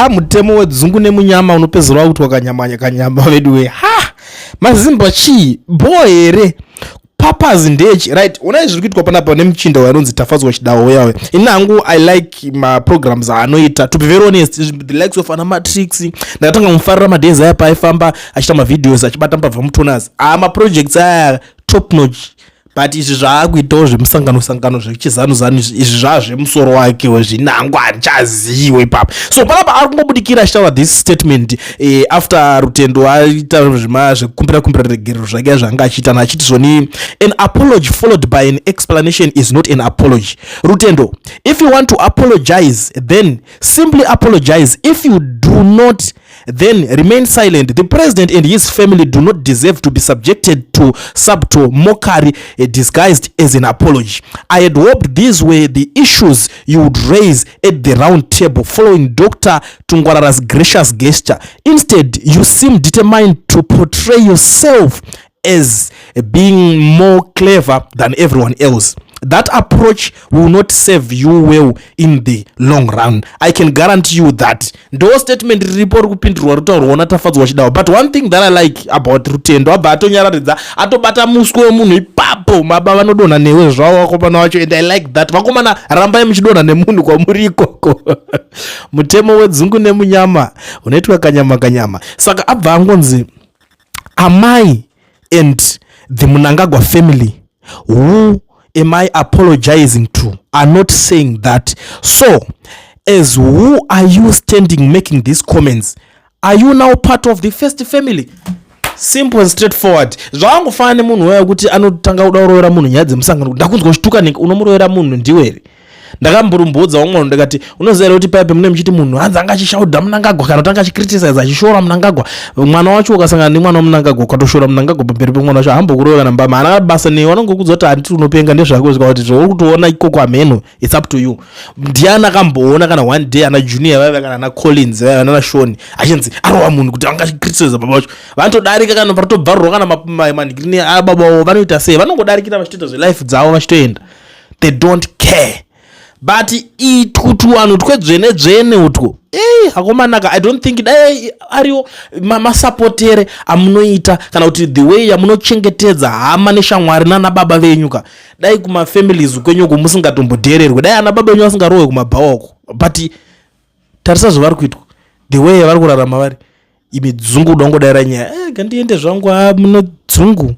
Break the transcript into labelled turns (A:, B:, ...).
A: mutemo wedzungu nemunyama unopedzerwa kuti wakanyamanya kanyama vedu mazimba chii boy here purpose ndechi right una zviri kuitwa panapa nemuchinda wanonzi Tafadzwa Chidawa yawe inangu I like my programs anoita to be very honest the likes of Matrix ndakatanga mufarira madezi aya paifamba achita ma videos achibata mbabva mutoners ma projects aya top notch but izvi zvaakuitawo zvemusangano zvechizanuzaну izvi zvazvemusoro wake wezvinangu achaziwe ipapo so panapa ari kungobudikira achitaura this statement after Rutendo aita zvekukumbira regerero zvake zvanga achiita achiti zvoni an apology followed by an explanation is not an apology. Rutendo, if you want to apologize then simply apologize. If you do not, then remain silent. The president and his family do not deserve to be subjected to subtle mockery disguised as an apology. I had hoped these were the issues you would raise at the round table following Dr. Tungwarara's gracious gesture. Instead, you seem determined to portray yourself as being more clever than everyone else. That approach will not serve you well in the long run. I can guarantee you that. Ndo statement report kupindurwa rutaurwa na Tafadzwa Chidawa. But one thing that I like about Rutendo abatonyararidza atobata muswe wemunhu ipapo mababa vanodonha newe zvavo vakomana vacho and I like that. Vakomana rambai muchidonha nemunhu kwamuri ikoko. Mutemo wedzungu nemunyama unoitwa kanyama. Saka abva angonzi Amai and the Mnangagwa family who am I apologizing to are not saying that. So, as who are you standing making these comments? Are you now part of the first family? Simple and straightforward. Zvangofana munhu waya kuti anotanga kudaurora munhu nyadzi musangano ndakunzwa kushtuka unomuroera munhu ndiwere. Ndakamburumbudza umwe ndakati unoziva kuti paipe mune muchiti munhu hanza anga achishauda Mnangagwa kana tanga achicriticize achishora Mnangagwa mwana wacho ukasangana nemwana Mnangagwa ukatoshora Mnangagwa pamberi pemwana wacho hambo kuroya kana mbama ana basa ne wanongokudza kuti anditi unopenga ndezvako zvikuti zvo kutoona ikoko ameno it's up to you. Ndiana akamboona kana one day ana Junior vaiva kana na Collins vaiva na Shoni achinzi arova munhu kuti anga achicriticize baba wacho vanotodarika kana patobvarwa kana manigrini ababa vanoita sei vanongodarikira vachitoita zvelife dzavo vachitoenda they don't care. But kuti wanhu twedzvene utwo hakomanaka I don't think ariyo masapotere amunoita kana kuti the way yamunochengetedza hama neshamwari nana baba venyuka dai kuma families kwenyuko musingatombodhererwe dai ana baba venyu vasingarowe kumabhawako but tarisa zvavari kuitwa the way yavari kurarama vari imi dzungu dongodaira nyaya gandiende zvangu munodzungu